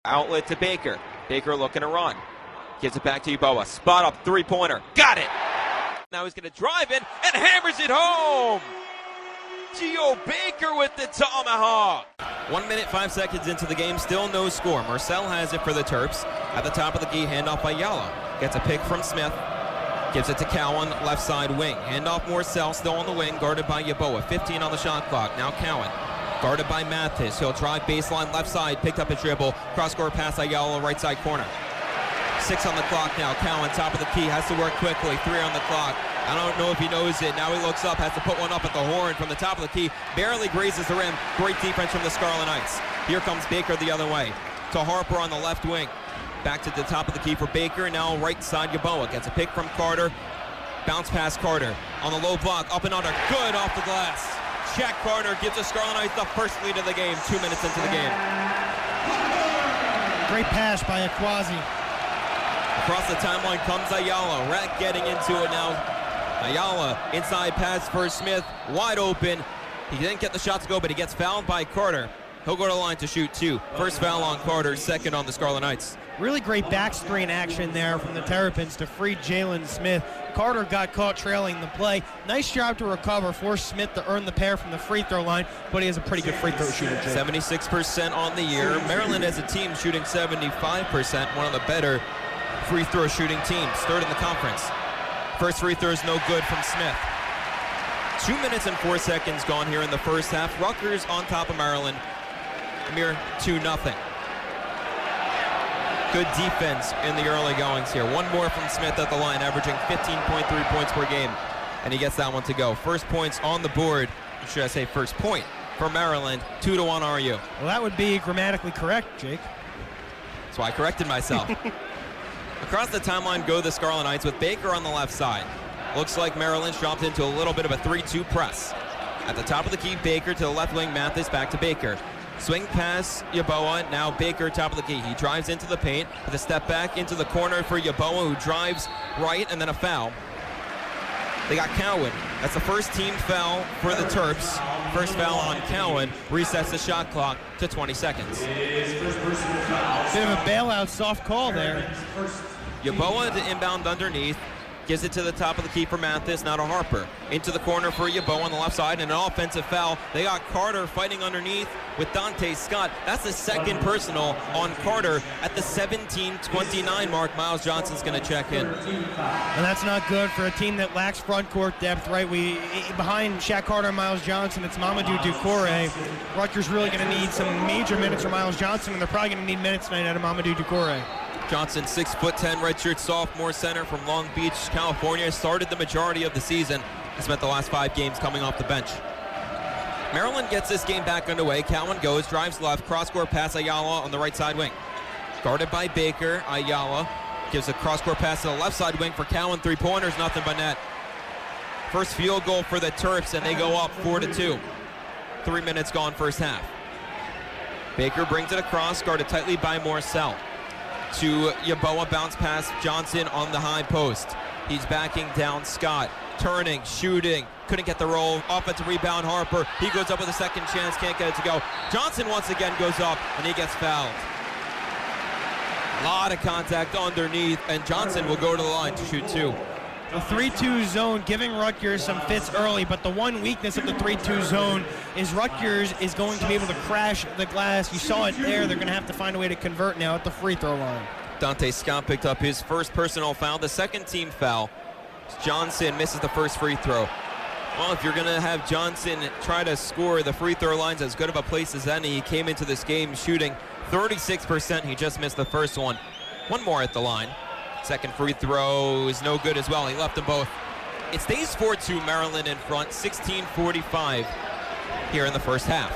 Outlet to Baker. Baker looking to run. Gives it back to Yeboah. Spot up three-pointer. Got it! Now he's going to drive in and hammers it home! Gio Baker with the tomahawk! 1 minute, 5 seconds into the game, still no score. Marcel has it for the Terps. At the top of the key, handoff by Yala. Gets a pick from Smith. Gives it to Cowan, left side wing. Handoff Marcel, still on the wing, guarded by Yeboah. 15 on the shot clock. Now Cowan. Guarded by Mathis. He'll drive baseline left side. Picked up a dribble. Cross-court pass Ayala, right side corner. 6 on the clock now. Cowan, top of the key, has to work quickly. 3 on the clock. I don't know if he knows it. Now he looks up, has to put one up at the horn from the top of the key. Barely grazes the rim. Great defense from the Scarlet Knights. Here comes Baker the other way. To Harper on the left wing. Back to the top of the key for Baker. Now right side Yeboah. Gets a pick from Carter. Bounce pass Carter. On the low block. Up and under. Good off the glass. Jack Carter gives the Scarlet Knights the first lead of the game, 2 minutes into the game. Great pass by Akwazi. Across the timeline comes Ayala. Rat getting into it now. Ayala, inside pass for Smith, wide open. He didn't get the shot to go, but he gets fouled by Carter. He'll go to the line to shoot 2. First foul on Carter, second on the Scarlet Knights. Really great back screen action there from the Terrapins to free Jalen Smith. Carter got caught trailing the play. Nice job to recover, forced Smith to earn the pair from the free throw line, but he has a pretty good free throw shooter. 76% on the year. Maryland as a team shooting 75%, one of the better free throw shooting teams, third in the conference. First free throw is no good from Smith. 2 minutes and 4 seconds gone here in the first half. Rutgers on top of Maryland, a mere 2-0. Good defense in the early goings here. One more from Smith at the line, averaging 15.3 points per game, and he gets that one to go. First points on the board, or should I say first point for Maryland, 2-1 RU. Well, that would be grammatically correct, Jake. That's why I corrected myself. Across the timeline go the Scarlet Knights with Baker on the left side. Looks like Maryland's dropped into a little bit of a 3-2 press. At the top of the key, Baker to the left wing, Mathis back to Baker. Swing pass, Yeboah, now Baker, top of the key. He drives into the paint with a step back into the corner for Yeboah, who drives right, and then a foul. They got Cowan. That's the first team foul for the Terps. First foul on Cowan resets the shot clock to 20 seconds. Bit of a bailout, soft call there. Yeboah to inbound underneath. Gives it to the top of the key for Mathis, now to Harper. Into the corner for Yeboah on the left side, and an offensive foul. They got Carter fighting underneath with Dante Scott. That's the second personal on Carter at the 17:29 mark. Miles Johnson's going to check in. And that's not good for a team that lacks front court depth, right? Behind Shaq Carter and Miles Johnson, it's Mamadou Doucouré. Rutgers really going to need some major minutes from Miles Johnson, and they're probably going to need minutes tonight out of Mamadou Doucouré. Johnson, 6'10", redshirt sophomore center from Long Beach, California, started the majority of the season and spent the last 5 games coming off the bench. Maryland gets this game back underway. Cowan goes, drives left, cross-court pass Ayala on the right side wing. Guarded by Baker, Ayala gives a cross-court pass to the left side wing for Cowan. 3-pointers, nothing but net. First field goal for the Terps, and they go up 4-2. 3 minutes gone first half. Baker brings it across, guarded tightly by Marcel. To Yeboah, bounce pass Johnson on the high post. He's backing down Scott, turning, shooting, couldn't get the roll. Offensive rebound, Harper. He goes up with a second chance, can't get it to go. Johnson once again goes up, and he gets fouled. A lot of contact underneath, and Johnson will go to the line to shoot 2. The 3-2 zone giving Rutgers some fits early, but the one weakness of the 3-2 zone is Rutgers is going to be able to crash the glass. You saw it there. They're going to have to find a way to convert now at the free throw line. Dante Scott picked up his first personal foul, the second team foul. Johnson misses the first free throw. Well, if you're going to have Johnson try to score, the free throw line's as good of a place as any. He came into this game shooting 36%. He just missed the first one. One more at the line. Second free throw is no good as well. He left them both. It stays 4-2, Maryland in front, 16:45 here in the first half.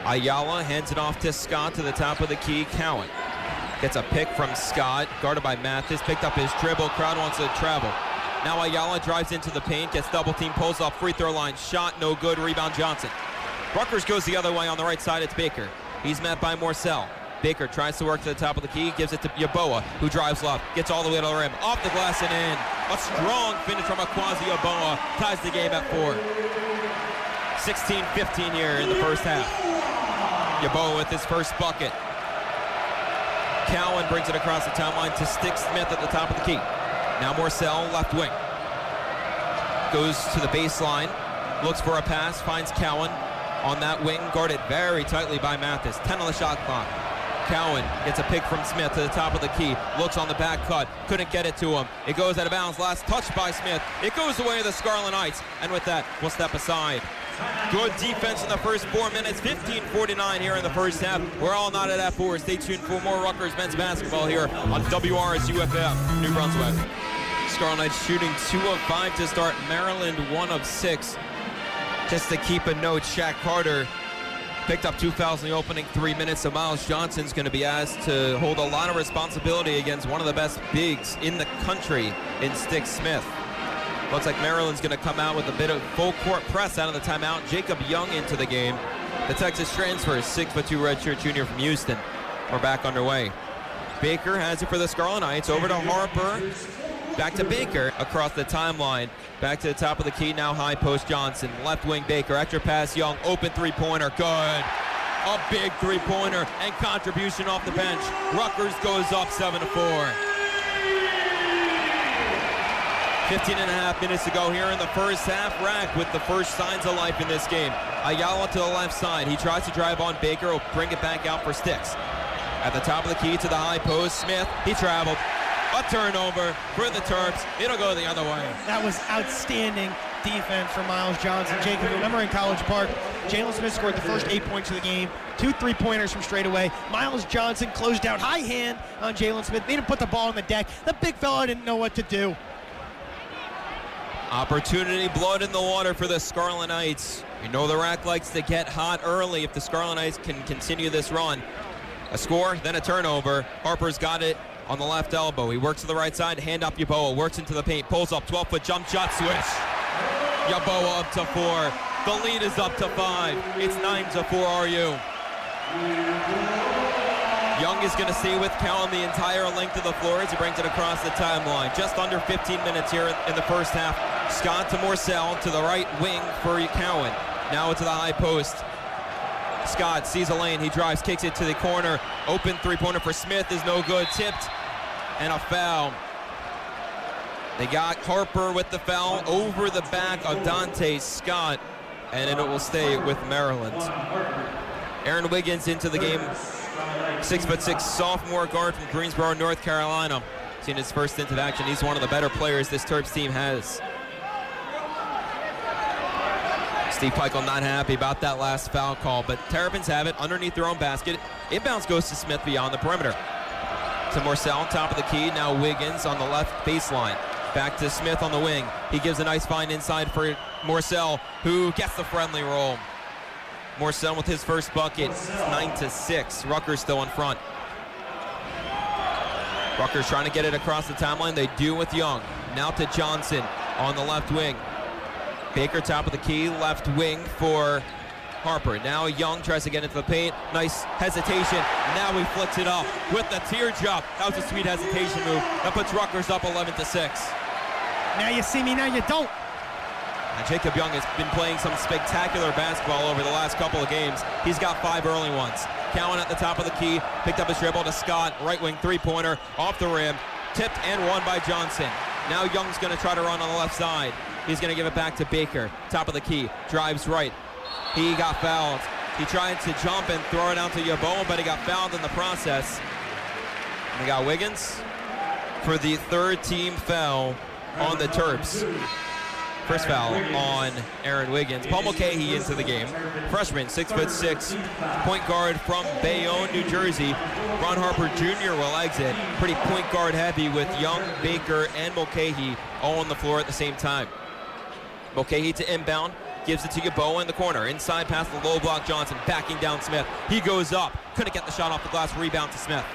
Ayala hands it off to Scott to the top of the key. Cowan gets a pick from Scott, guarded by Mathis, picked up his dribble. Crowd wants to travel. Now Ayala drives into the paint, gets double team, pulls off free throw line, shot no good, rebound Johnson. Rutgers goes the other way on the right side, it's Baker. He's met by Marcel. Baker tries to work to the top of the key, gives it to Yeboah, who drives left, gets all the way to the rim, off the glass and in. A strong finish from Akwazi Yeboah, ties the game at 4. 16-15 here in the first half. Yeboah with his first bucket. Cowan brings it across the timeline to Stick Smith at the top of the key. Now Morcell, left wing. Goes to the baseline, looks for a pass, finds Cowan on that wing, guarded very tightly by Mathis. 10 on the shot clock. Cowan gets a pick from Smith to the top of the key, looks on the back cut, couldn't get it to him. It goes out of bounds, last touch by Smith. It goes away to the Scarlet Knights, and with that, we'll step aside. Good defense in the first 4 minutes, 15:49 here in the first half. We're all knotted at 4. Stay tuned for more Rutgers men's basketball here on WRSU FM, New Brunswick. Scarlet Knights shooting 2 of 5 to start. Maryland 1 of 6. Just to keep a note, Shaq Carter picked up 2 fouls in the opening 3 minutes, so Miles Johnson's going to be asked to hold a lot of responsibility against one of the best bigs in the country in Stick Smith. Looks like Maryland's going to come out with a bit of full court press out of the timeout. Jacob Young into the game. The Texas transfer, 6'2" redshirt junior from Houston. We're back underway. Baker has it for the Scarlet Knights. Over to Harper. Back to Baker across the timeline. Back to the top of the key. Now high post Johnson. Left wing Baker. Extra pass Young. Open three-pointer. Good. A big three-pointer and contribution off the bench. Rutgers goes up 7-4. 15.5 minutes to go here in the first half. Rack with the first signs of life in this game. Ayala to the left side. He tries to drive on Baker. Will bring it back out for Sticks. At the top of the key to the high post. Smith. He traveled. A turnover for the Terps. It'll go the other way. That was outstanding defense from Miles Johnson. Jacob, remember in College Park, Jalen Smith scored the first 8 points of the game. 2 3-pointers from straight away. Miles Johnson closed out high hand on Jalen Smith. Made him put the ball on the deck. The big fella didn't know what to do. Opportunity, blood in the water for the Scarlet Knights. You know the Rack likes to get hot early if the Scarlet Knights can continue this run. A score, then a turnover. Harper's got it on the left elbow. He works to the right side, hand up Yeboah, works into the paint, pulls up, 12-foot jump shot, switch. Yeboah up to 4. The lead is up to 5. It's 9-4 RU. Young is going to stay with Cowan the entire length of the floor as he brings it across the timeline. Just under 15 minutes here in the first half. Scott to Morcell to the right wing for Cowan. Now to the high post. Scott sees a lane. He drives, kicks it to the corner. Open three-pointer for Smith is no good. Tipped and a foul. They got Harper with the foul over the back of Dante Scott, and it will stay with Maryland. Aaron Wiggins into the game. 6'6" sophomore guard from Greensboro, North Carolina. Seen his first stint of action. He's one of the better players this Terps team has. Steve Peichel not happy about that last foul call, but Terrapins have it underneath their own basket. Inbounds goes to Smith beyond the perimeter. To Morcell, top of the key. Now Wiggins on the left baseline. Back to Smith on the wing. He gives a nice find inside for Morcell, who gets the friendly roll. Morcell with his first bucket, 9-6. Rutgers still in front. Rutgers trying to get it across the timeline. They do with Young. Now to Johnson on the left wing. Baker top of the key, left wing for Harper. Now Young tries to get into the paint. Nice hesitation. Now he flicks it up with the teardrop. That was a sweet hesitation move. That puts Rutgers up 11-6. Now you see me, now you don't. And Jacob Young has been playing some spectacular basketball over the last couple of games. He's got 5 early ones. Cowan at the top of the key, picked up his dribble to Scott, right wing three-pointer, off the rim, tipped and won by Johnson. Now Young's going to try to run on the left side. He's going to give it back to Baker, top of the key, drives right. He got fouled. He tried to jump and throw it out to Yeboah, but he got fouled in the process. And we got Wiggins for the third team foul on the Terps. First foul on Aaron Wiggins. Paul Mulcahy into the game. Freshman, 6'6", point guard from Bayonne, New Jersey. Ron Harper Jr. will exit. Pretty point guard heavy with Young, Baker, and Mulcahy all on the floor at the same time. Mulcahy to inbound, gives it to Yeboah in the corner. Inside past the low block Johnson, backing down Smith. He goes up, couldn't get the shot off the glass, rebound to Smith.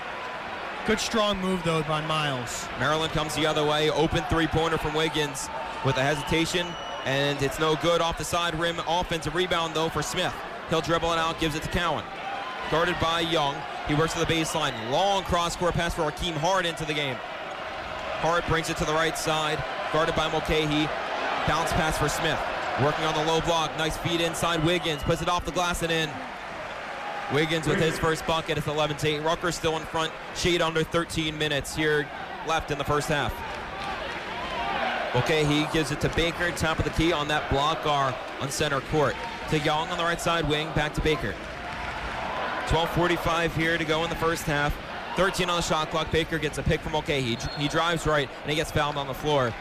Good strong move though by Miles. Maryland comes the other way, open three-pointer from Wiggins with a hesitation, and it's no good off the side rim. Offensive rebound though for Smith. He'll dribble it out, gives it to Cowan. Guarded by Young, he works to the baseline. Long cross-court pass for Rakeem Hart into the game. Hart brings it to the right side, guarded by Mulcahy. Bounce pass for Smith. Working on the low block, nice feed inside Wiggins, puts it off the glass and in. Wiggins with his first bucket. It's 11-8. Rutgers still in front. Shade under 13 minutes here left in the first half. Okay, he gives it to Baker, top of the key on that block R on center court. To Young on the right side wing, back to Baker. 12:45 here to go in the first half. 13 on the shot clock. Baker gets a pick from Mulcahy. He drives right, and he gets fouled on the floor.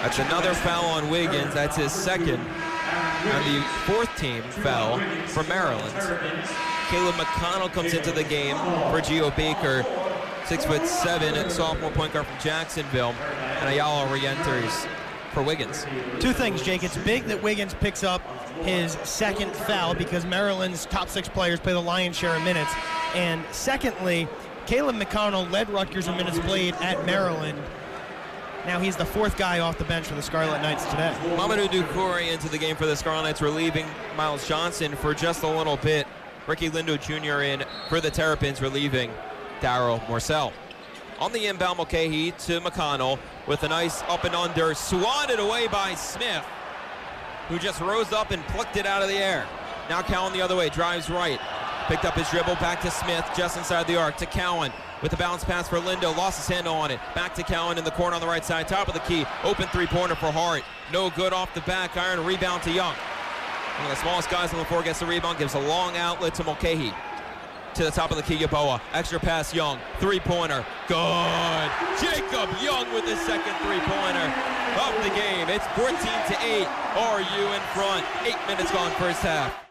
That's another foul on Wiggins. That's his second. And the fourth team foul for Maryland. Caleb McConnell comes into the game for Geo Baker. 6'7", sophomore point guard from Jacksonville. And Ayala re-enters for Wiggins. Two things, Jake. It's big that Wiggins picks up his second foul because Maryland's top 6 players play the lion's share of minutes. And secondly, Caleb McConnell led Rutgers in minutes played at Maryland. Now he's the 4th guy off the bench for the Scarlet Knights today. Mamadou Doucouré into the game for the Scarlet Knights, relieving Miles Johnson for just a little bit. Ricky Lindo Jr. in for the Terrapins, relieving Darryl Morcell. On the inbound, Mulcahy to McConnell with a nice up and under, swatted away by Smith, who just rose up and plucked it out of the air. Now Cowan the other way, drives right. Picked up his dribble, back to Smith, just inside the arc, to Cowan. With the bounce pass for Lindo, lost his handle on it. Back to Cowan in the corner on the right side, top of the key. Open three-pointer for Hart. No good off the back iron, rebound to Young. One of the smallest guys on the floor gets the rebound, gives a long outlet to Mulcahy. To the top of the key, Yeboah. Extra pass, Young. Three-pointer. Good. Jacob Young with his second three-pointer of the game. It's 14-8. RU in front. 8 minutes gone first half.